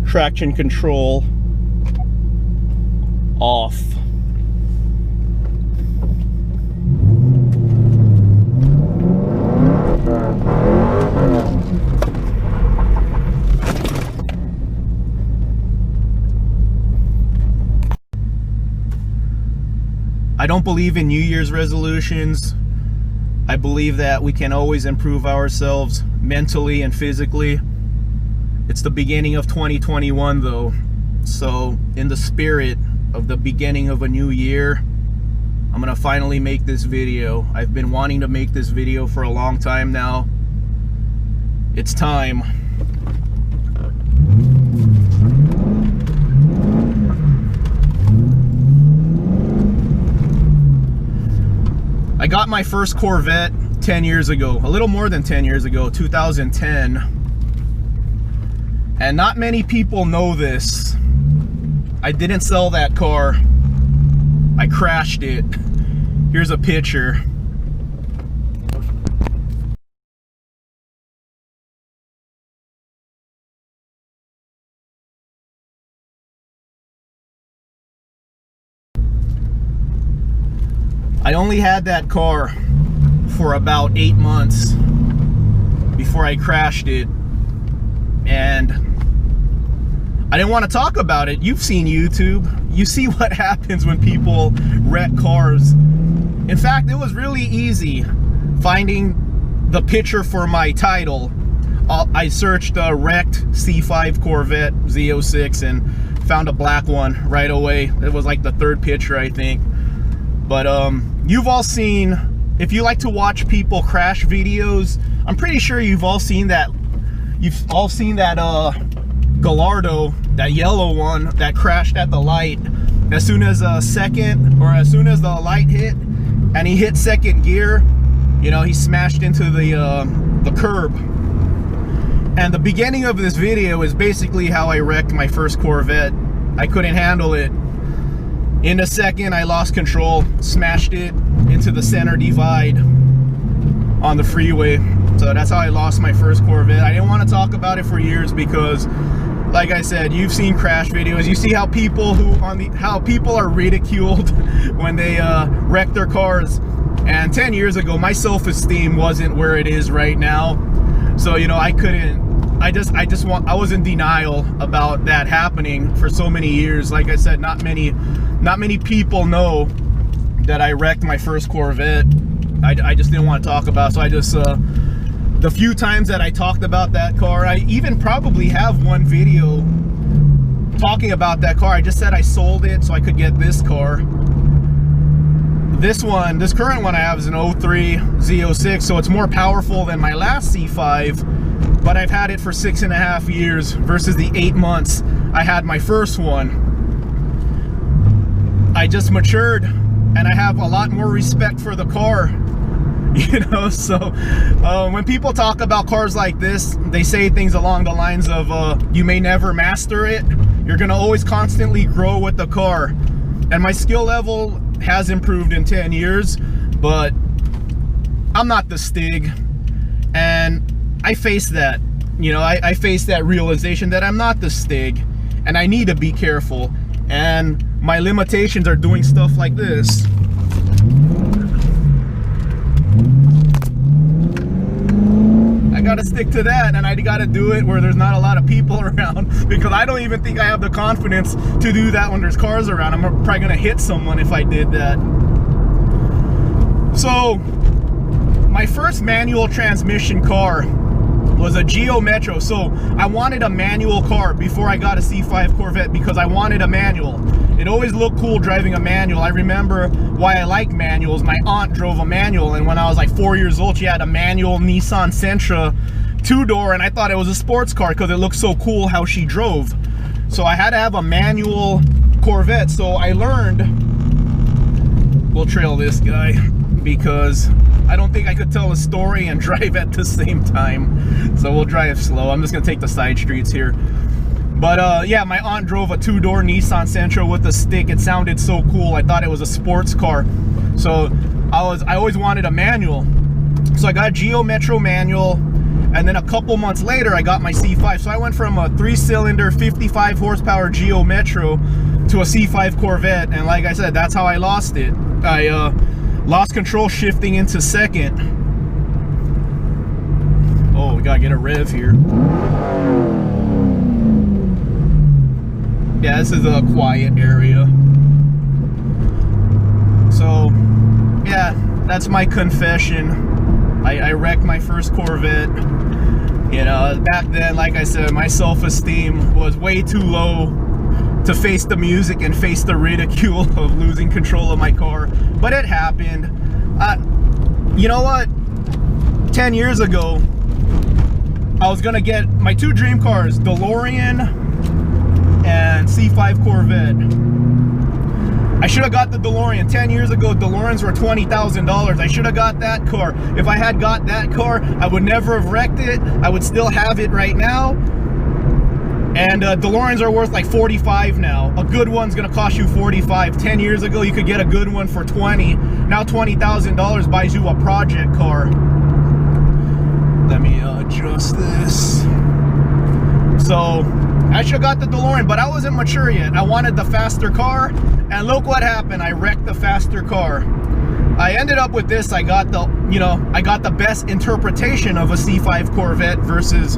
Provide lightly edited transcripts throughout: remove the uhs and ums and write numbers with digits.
traction control off. I don't believe in New Year's resolutions. I believe that we can always improve ourselves mentally and physically. It's the beginning of 2021 though. So in the spirit of the beginning of a new year, I'm gonna finally make this video. I've been wanting to make this video for a long time now. It's time. I got my first Corvette 10 years ago, a little more than 10 years ago, 2010. And not many people know this. I didn't sell that car. I crashed it. Here's a picture. I only had that car for about 8 months before I crashed it, and I didn't want to talk about it. You've seen YouTube. You see what happens when people wreck cars. In fact, it was really easy finding the picture for my title. I searched wrecked C5 Corvette Z06 and found a black one right away. It was like the third picture, I think. But you've all seen, if you like to watch people crash videos, I'm pretty sure you've all seen that. You've all seen that Gallardo, that yellow one that crashed at the light. As soon as as soon as the light hit and he hit second gear, you know, he smashed into the curb. And the beginning of this video is basically how I wrecked my first Corvette. I couldn't handle it. In a second, I lost control, smashed it into the center divide on the freeway. So that's how I lost my first Corvette. I didn't want to talk about it for years because, like I said, you've seen crash videos. You see how people are ridiculed when they wreck their cars. And 10 years ago, my self-esteem wasn't where it is right now. So, you know, I was in denial about that happening for so many years. Like I said, not many people know that I wrecked my first Corvette. I just didn't want to talk about it. So I just, the few times that I talked about that car, I even probably have one video talking about that car. I just said I sold it so I could get this car. This current one I have is an 03 Z06, so it's more powerful than my last C5, but I've had it for 6.5 years versus the 8 months I had my first one. I just matured and I have a lot more respect for the car, you know. So when people talk about cars like this, they say things along the lines of you may never master it, you're gonna always constantly grow with the car. And my skill level has improved in 10 years, but I'm not the Stig, and I face that, you know, I face that realization that I'm not the Stig and I need to be careful, and my limitations are doing stuff like this. I gotta stick to that, and I gotta do it where there's not a lot of people around, because I don't even think I have the confidence to do that when there's cars around. I'm probably gonna hit someone if I did that. So my first manual transmission car was a Geo Metro. So I wanted a manual car before I got a C5 Corvette because I wanted a manual. It always looked cool driving a manual. I remember why I like manuals. My aunt drove a manual, and when I was like 4 years old, she had a manual Nissan Sentra 2-door, and I thought it was a sports car because it looked so cool how she drove. So I had to have a manual Corvette. So I learned, we'll trail this guy because I don't think I could tell a story and drive at the same time. So we'll drive slow. I'm just gonna take the side streets here. But yeah, my aunt drove a 2-door Nissan Sentra with a stick. It sounded so cool. I thought it was a sports car. So I always wanted a manual. So I got a Geo Metro manual, And then a couple months later, I got my C5. So I went from a 3-cylinder, 55 horsepower Geo Metro to a C5 Corvette. And like I said, that's how I lost it. I lost control shifting into second. Oh, we gotta get a rev here. Yeah, this is a quiet area. So, yeah, that's my confession. I wrecked my first Corvette. You know, back then, like I said, my self-esteem was way too low to face the music and face the ridicule of losing control of my car. But it happened. You know what? 10 years ago, I was gonna get my two dream cars, DeLorean and C5 Corvette. I should have got the DeLorean. 10 years ago, DeLoreans were $20,000. I should have got that car. If I had got that car, I would never have wrecked it. I would still have it right now. And DeLoreans are worth like 45 now. A good one's gonna cost you 45. 10 years ago, you could get a good one for 20. Now $20,000 buys you a project car. Let me adjust this. So, I should have got the DeLorean, but I wasn't mature yet. I wanted the faster car, and look what happened. I wrecked the faster car. I ended up with this. I got the, I got the best interpretation of a C5 Corvette versus,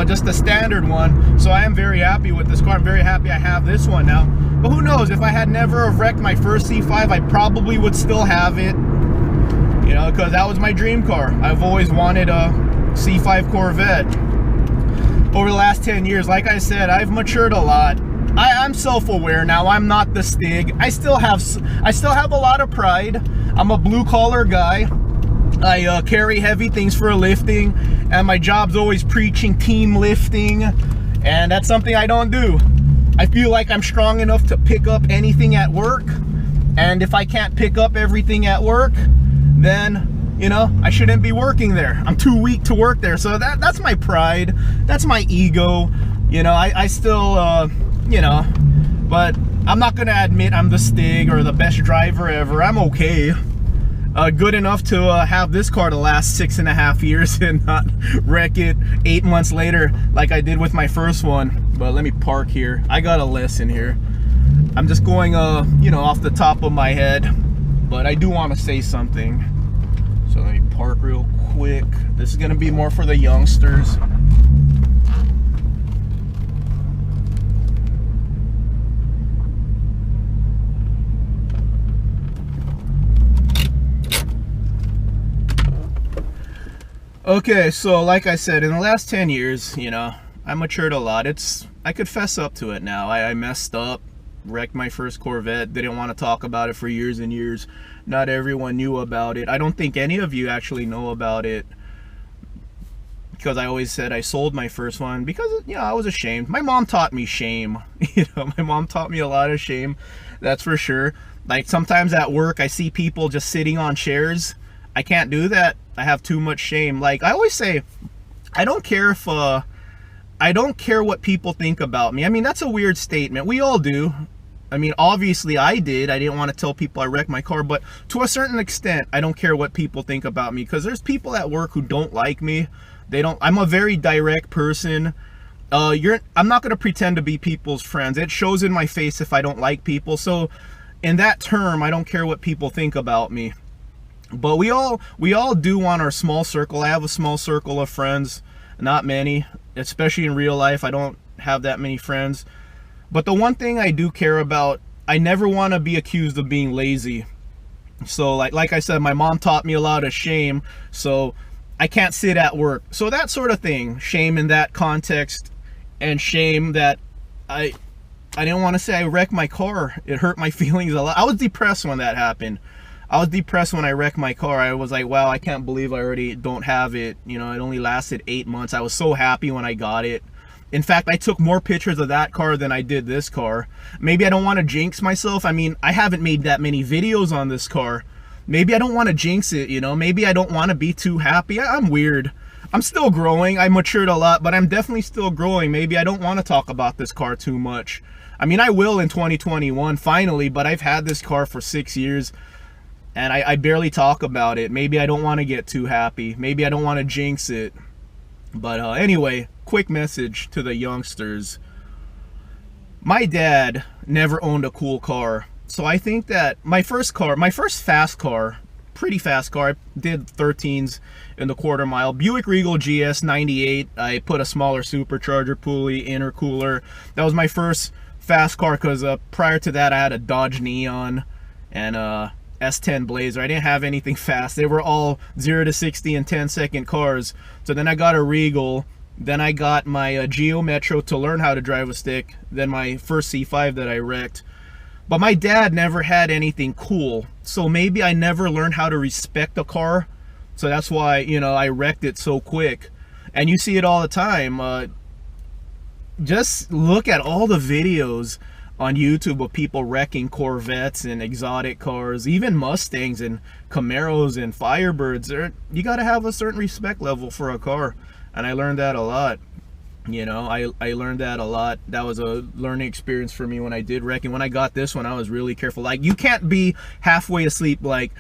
just the standard one. So I am very happy with this car. I'm very happy I have this one now. But who knows, if I had never have wrecked my first C5, I probably would still have it, because that was my dream car. I've always wanted a C5 Corvette. Over the last 10 years, like I said, I've matured a lot. I'm self-aware now. I'm not the Stig. I still have a lot of pride. I'm a blue-collar guy. I carry heavy things for a lifting, and my job's always preaching team lifting, and that's something I don't do. I feel like I'm strong enough to pick up anything at work, and if I can't pick up everything at work, then I shouldn't be working there. I'm too weak to work there. So that's my pride. That's my ego. I still, but I'm not going to admit I'm the Stig or the best driver ever. I'm okay. Good enough to have this car to last 6.5 years and not wreck it 8 months later like I did with my first one. But let me park here. I got a lesson here. I'm just going, off the top of my head, but I do want to say something. So let me park real quick. This is going to be more for the youngsters. Okay, so like I said, in the last 10 years, I matured a lot. I could fess up to it now. I messed up, wrecked my first Corvette, didn't want to talk about it for years and years. Not everyone knew about it. I don't think any of you actually know about it, because I always said I sold my first one because, I was ashamed. My mom taught me shame. My mom taught me a lot of shame, that's for sure. Like sometimes at work, I see people just sitting on chairs. I can't do that. I have too much shame. Like I always say, I don't care what people think about me. I mean, that's a weird statement. We all do. I mean, obviously I did. I didn't want to tell people I wrecked my car, but to a certain extent, I don't care what people think about me, because there's people at work who don't like me. I'm a very direct person. I'm not going to pretend to be people's friends. It shows in my face if I don't like people. So in that term, I don't care what people think about me. But we all do want our small circle. I have a small circle of friends, not many, especially in real life. I don't have that many friends. But the one thing I do care about, I never want to be accused of being lazy. So like I said, my mom taught me a lot of shame, so I can't sit at work. So that sort of thing, shame in that context, and shame that I didn't want to say I wrecked my car. It hurt my feelings a lot. I was depressed when that happened. I was depressed when I wrecked my car. I was like, wow, I can't believe I already don't have it. It only lasted 8 months. I was so happy when I got it. In fact, I took more pictures of that car than I did this car. Maybe I don't want to jinx myself. I mean, I haven't made that many videos on this car. Maybe I don't want to jinx it, Maybe I don't want to be too happy. I'm weird. I'm still growing. I matured a lot, but I'm definitely still growing. Maybe I don't want to talk about this car too much. I mean, I will in 2021, finally, but I've had this car for 6 years, and I barely talk about it. Maybe I don't want to get too happy. Maybe I don't want to jinx it. But anyway, quick message to the youngsters. My dad never owned a cool car. So I think that my first fast car, pretty fast car, I did 13s in the quarter mile, Buick Regal GS 98. I put a smaller supercharger pulley, intercooler. That was my first fast car, because prior to that I had a Dodge Neon and S10 Blazer. I didn't have anything fast. They were all 0 to 60 in 10-second cars. So then I got a Regal. Then I got my Geo Metro to learn how to drive a stick. Then my first C5 that I wrecked. But my dad never had anything cool. So maybe I never learned how to respect a car. So that's why, you know, I wrecked it so quick. And you see it all the time. Just look at all the videos on YouTube of people wrecking Corvettes and exotic cars, even Mustangs and Camaros and Firebirds. You got to have a certain respect level for a car. And I learned that a lot. You know, I learned that a lot. That was a learning experience for me when I did wreck. And when I got this one, I was really careful. Like, you can't be halfway asleep. Like,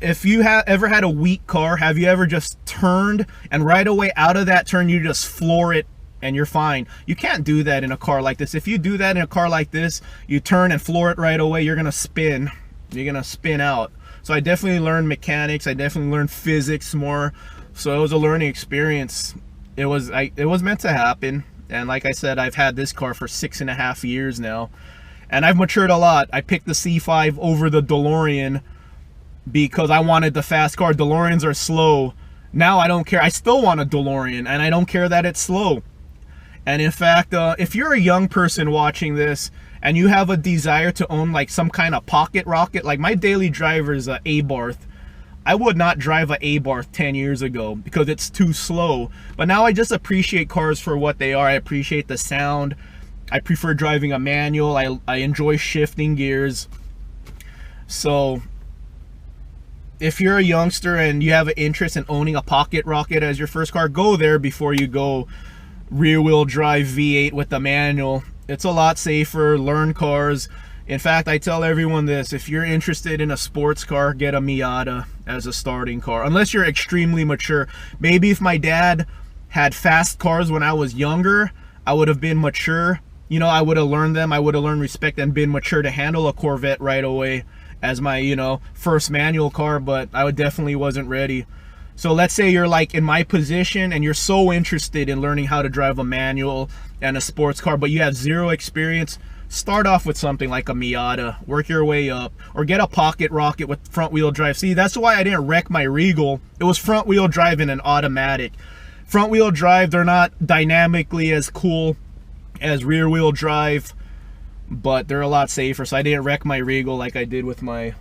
if you have ever had a weak car, have you ever just turned and right away out of that turn you just floor it and you're fine? You can't do that in a car like this. If you do that in a car like this, you turn and floor it right away, you're gonna spin. You're gonna spin out. So I definitely learned mechanics. I definitely learned physics more. So it was a learning experience. It was meant to happen. And like I said, I've had this car for 6.5 years now, and I've matured a lot. I picked the C5 over the DeLorean because I wanted the fast car. DeLoreans are slow. Now I don't care. I still want a DeLorean, and I don't care that it's slow. And in fact, if you're a young person watching this and you have a desire to own like some kind of pocket rocket, like my daily driver is a Abarth. I would not drive a Abarth 10 years ago because it's too slow. But now I just appreciate cars for what they are. I appreciate the sound. I prefer driving a manual. I enjoy shifting gears. So if you're a youngster and you have an interest in owning a pocket rocket as your first car, go there before you go rear-wheel drive V8 with the manual. It's a lot safer. Learn cars. In fact, I tell everyone this: if you're interested in a sports car, get a Miata as a starting car, unless you're extremely mature. Maybe if my dad had fast cars when I was younger, I would have been mature. You know, I would have learned them. I would have learned respect and been mature to handle a Corvette right away as my, you know, first manual car, but I definitely wasn't ready. So let's say you're like in my position and you're so interested in learning how to drive a manual and a sports car, but you have zero experience. Start off with something like a Miata, work your way up, or get a pocket rocket with front wheel drive. See, that's why I didn't wreck my Regal. It was front wheel drive and an automatic. Front wheel drive, they're not dynamically as cool as rear wheel drive, but they're a lot safer. So I didn't wreck my Regal like I did with my,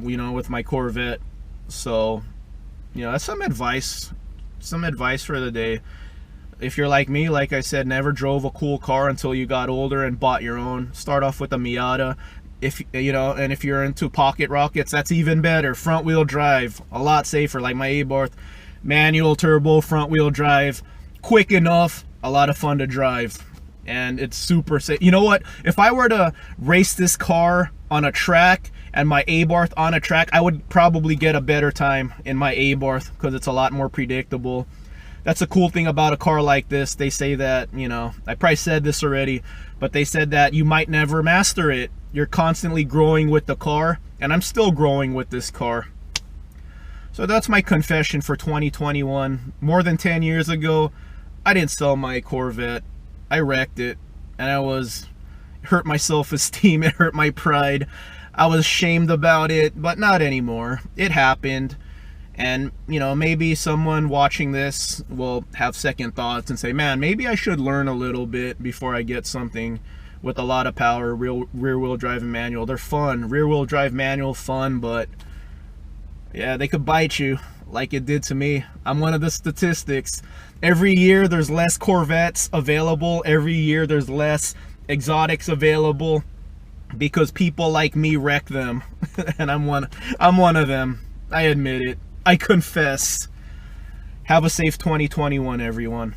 you know, with my Corvette. So, you know, that's some advice for the day. If you're like me, like I said, never drove a cool car until you got older and bought your own. Start off with a Miata. If you know, and if you're into pocket rockets, that's even better. Front wheel drive, a lot safer, like my Abarth. Manual turbo, front wheel drive, quick enough, a lot of fun to drive, and it's super safe. You know what? If I were to race this car on a track and my Abarth on a track, I would probably get a better time in my Abarth because it's a lot more predictable. That's a cool thing about a car like this. They say that, you know, I probably said this already, but they said that you might never master it. You're constantly growing with the car, and I'm still growing with this car. So that's my confession for 2021. More than 10 years ago, I didn't sell my Corvette. I wrecked it, and it hurt my self-esteem. It hurt my pride. I was ashamed about it, but not anymore. It happened. And, you know, maybe someone watching this will have second thoughts and say, man, maybe I should learn a little bit before I get something with a lot of power, rear-wheel drive and manual. They're fun. Rear-wheel drive manual, fun, but yeah, they could bite you like it did to me. I'm one of the statistics. Every year there's less Corvettes available. Every year there's less exotics available because people like me wreck them. And I'm one of them. I admit it. I confess. Have a safe 2021, everyone.